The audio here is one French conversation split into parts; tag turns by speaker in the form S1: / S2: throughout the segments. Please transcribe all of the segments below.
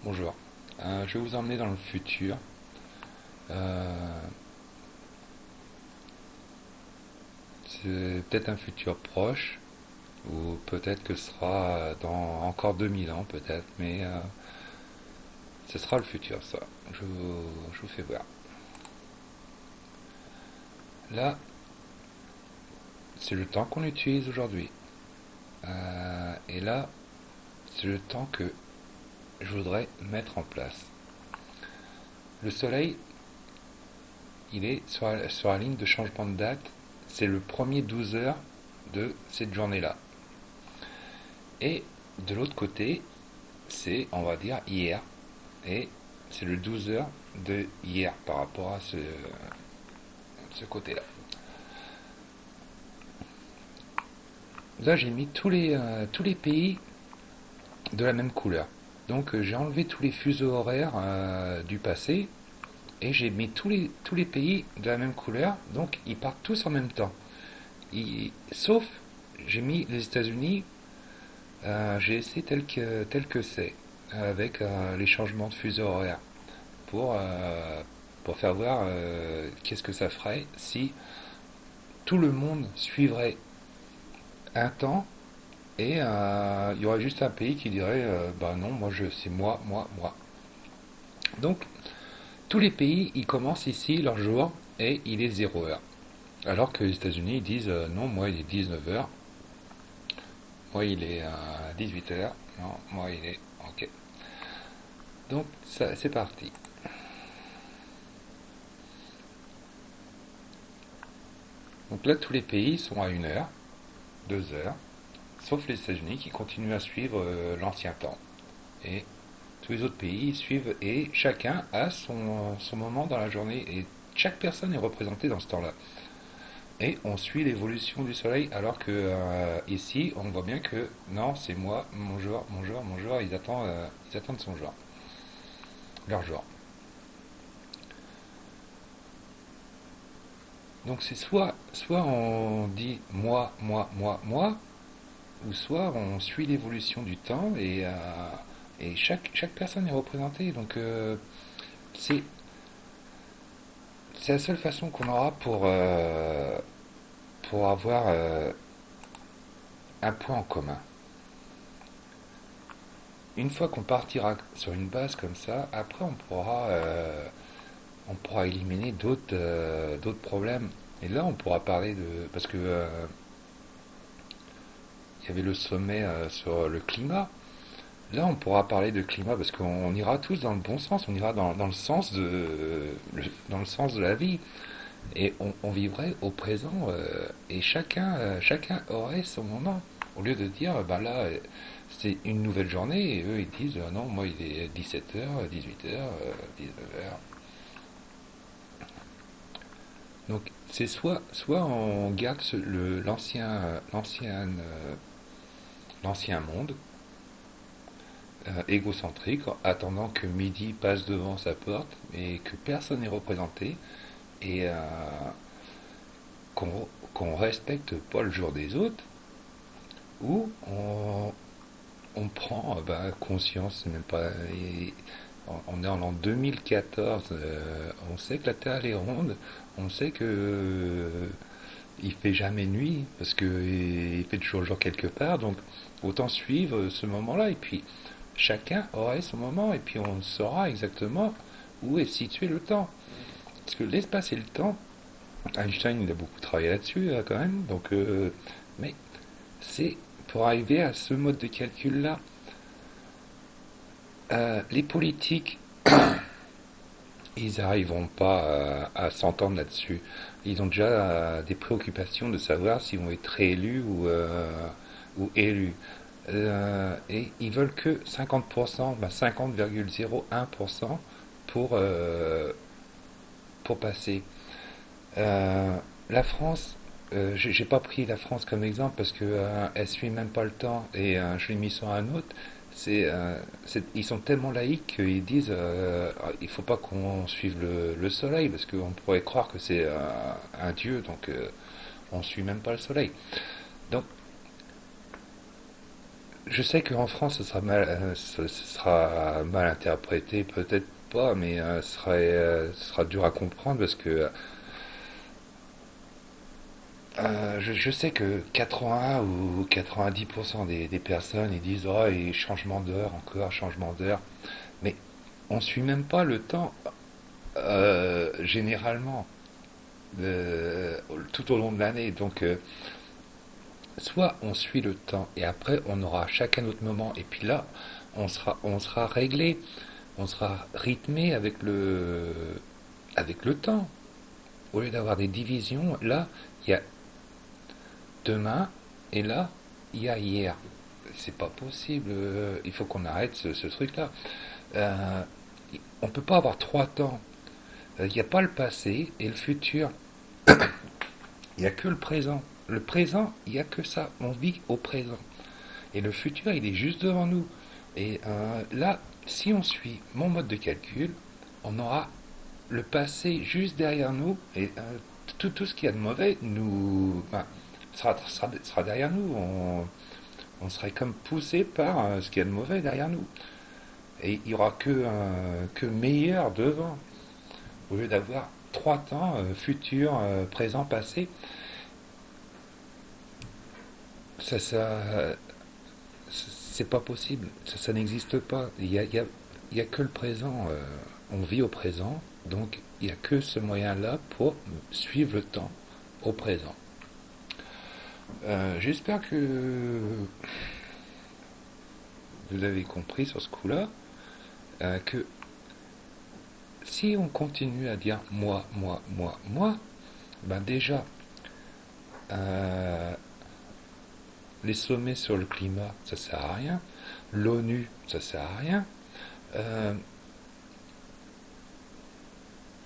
S1: Bonjour. Je vais vous emmener dans le futur. Euh, c'est peut-être un futur proche, ou peut-être que ce sera dans encore 2000 ans, peut-être, mais ce sera le futur, ça. Je vous fais voir. Là, c'est le temps qu'on utilise aujourd'hui. Et là, c'est le temps que je voudrais mettre en place. Le soleil, il est sur la ligne de changement de date. C'est le premier 12 heures de cette journée-là. Et de l'autre côté, c'est, on va dire, hier. Et c'est le 12 heures de hier par rapport à ce côté-là. Là, j'ai mis tous les pays de la même couleur. Donc, j'ai enlevé tous les fuseaux horaires du passé et j'ai mis tous les pays de la même couleur. Donc, ils partent tous en même temps. Sauf, j'ai mis les États-Unis, j'ai laissé tel que c'est, avec les changements de fuseau horaire. pour, euh, pour faire voir qu'est-ce que ça ferait si tout le monde suivrait un temps et il y aurait juste un pays qui dirait bah non, c'est moi. Donc tous les pays ils commencent ici leur jour et il est 0 heure. Alors que les États-Unis ils disent non, moi il est 19 heures, moi il est 18 heures, non, moi il est. Ok. Donc ça c'est parti. Donc là tous les pays sont à 1 heure, 2 heures, sauf les États-Unis qui continuent à suivre l'ancien temps. Et tous les autres pays suivent et chacun a son moment dans la journée et chaque personne est représentée dans ce temps-là. Et on suit l'évolution du soleil alors que ici on voit bien que non, c'est moi, mon jour, ils attendent son jour, leur jour. Donc c'est soit on dit moi, ou soit on suit l'évolution du temps et chaque personne est représentée. Donc c'est c'est la seule façon qu'on aura pour avoir un point en commun. Une fois qu'on partira sur une base comme ça, après on pourra éliminer d'autres problèmes. Et là, on pourra parler de... Parce que il y avait le sommet sur le climat. Là, on pourra parler de climat parce qu'on ira tous dans le bon sens, on ira dans le sens dans le sens de la vie. Et on vivrait au présent et chacun aurait son moment. Au lieu de dire, bah là, c'est une nouvelle journée et eux ils disent, non, moi il est 17 heures 18 heures 19 heures. Donc c'est soit on garde l'ancien monde égocentrique, attendant que midi passe devant sa porte et que personne n'est représenté et qu'on respecte pas le jour des autres, ou on prend conscience, même pas. On est en l'an 2014, on sait que la Terre elle est ronde, on sait que il fait jamais nuit parce que il fait toujours jour quelque part, donc autant suivre ce moment-là et puis chacun aurait son moment et puis on saura exactement où est situé le temps. Parce que l'espace et le temps, Einstein il a beaucoup travaillé là-dessus quand même, donc mais c'est pour arriver à ce mode de calcul-là. Les politiques, ils n'arriveront pas à s'entendre là-dessus. Ils ont déjà des préoccupations de savoir s'ils vont être réélus ou élus. Et ils veulent que 50%, 50,01% pour passer. La France, j'ai pas pris la France comme exemple parce que elle suit même pas le temps et je l'ai mis sur un autre. Ils sont tellement laïcs qu'ils disent il faut pas qu'on suive le soleil parce qu'on pourrait croire que c'est un dieu donc on suit même pas le soleil. Donc Je sais qu'en France, ce sera mal interprété, peut-être pas, mais ce sera dur à comprendre parce que je sais que 80 ou 90% des personnes ils disent oh, et changement d'heure, encore changement d'heure, mais on suit même pas le temps généralement tout au long de l'année. Donc, soit on suit le temps et après on aura chacun notre moment, et puis là, on sera réglé, on sera rythmé avec le temps. Au lieu d'avoir des divisions, là, il y a demain et là, il y a hier. C'est pas possible. Il faut qu'on arrête ce truc-là. Euh, on peut pas avoir trois temps. Il n'y a pas le passé et le futur. Il n'y a que le présent. Le présent, il n'y a que ça. On vit au présent. Et le futur, il est juste devant nous. Et là, si on suit mon mode de calcul, on aura le passé juste derrière nous. Et tout ce qu'il y a de mauvais sera derrière nous. On serait comme poussé par ce qu'il y a de mauvais derrière nous. Et il n'y aura que meilleur devant. Au lieu d'avoir trois temps, futur, présent, passé, ça c'est pas possible. Ça n'existe pas. Il y a que le présent. On vit au présent. Donc, il n'y a que ce moyen-là pour suivre le temps au présent. J'espère que vous avez compris sur ce coup-là que si on continue à dire moi, ben déjà, euh, les sommets sur le climat, ça sert à rien. L'ONU, ça sert à rien. Euh,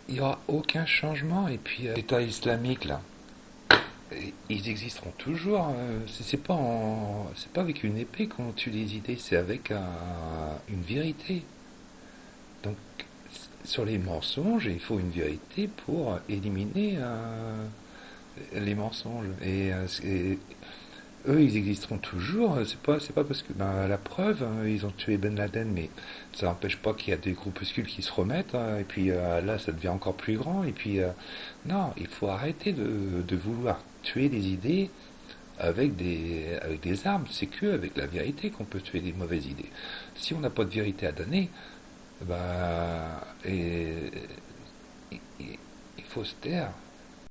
S1: il n'y aura aucun changement. Et puis, l'État islamique, là, ils existeront toujours. C'est pas avec une épée qu'on tue les idées, c'est avec une vérité. Donc, sur les mensonges, il faut une vérité pour éliminer les mensonges. Eux, ils existeront toujours. C'est pas parce que, ben, la preuve, ils ont tué Ben Laden, mais ça n'empêche pas qu'il y a des groupuscules qui se remettent, hein, et puis là, ça devient encore plus grand. Et puis, non, il faut arrêter de vouloir tuer des idées avec des armes. C'est que avec la vérité qu'on peut tuer des mauvaises idées. Si on n'a pas de vérité à donner, ben, il faut se taire.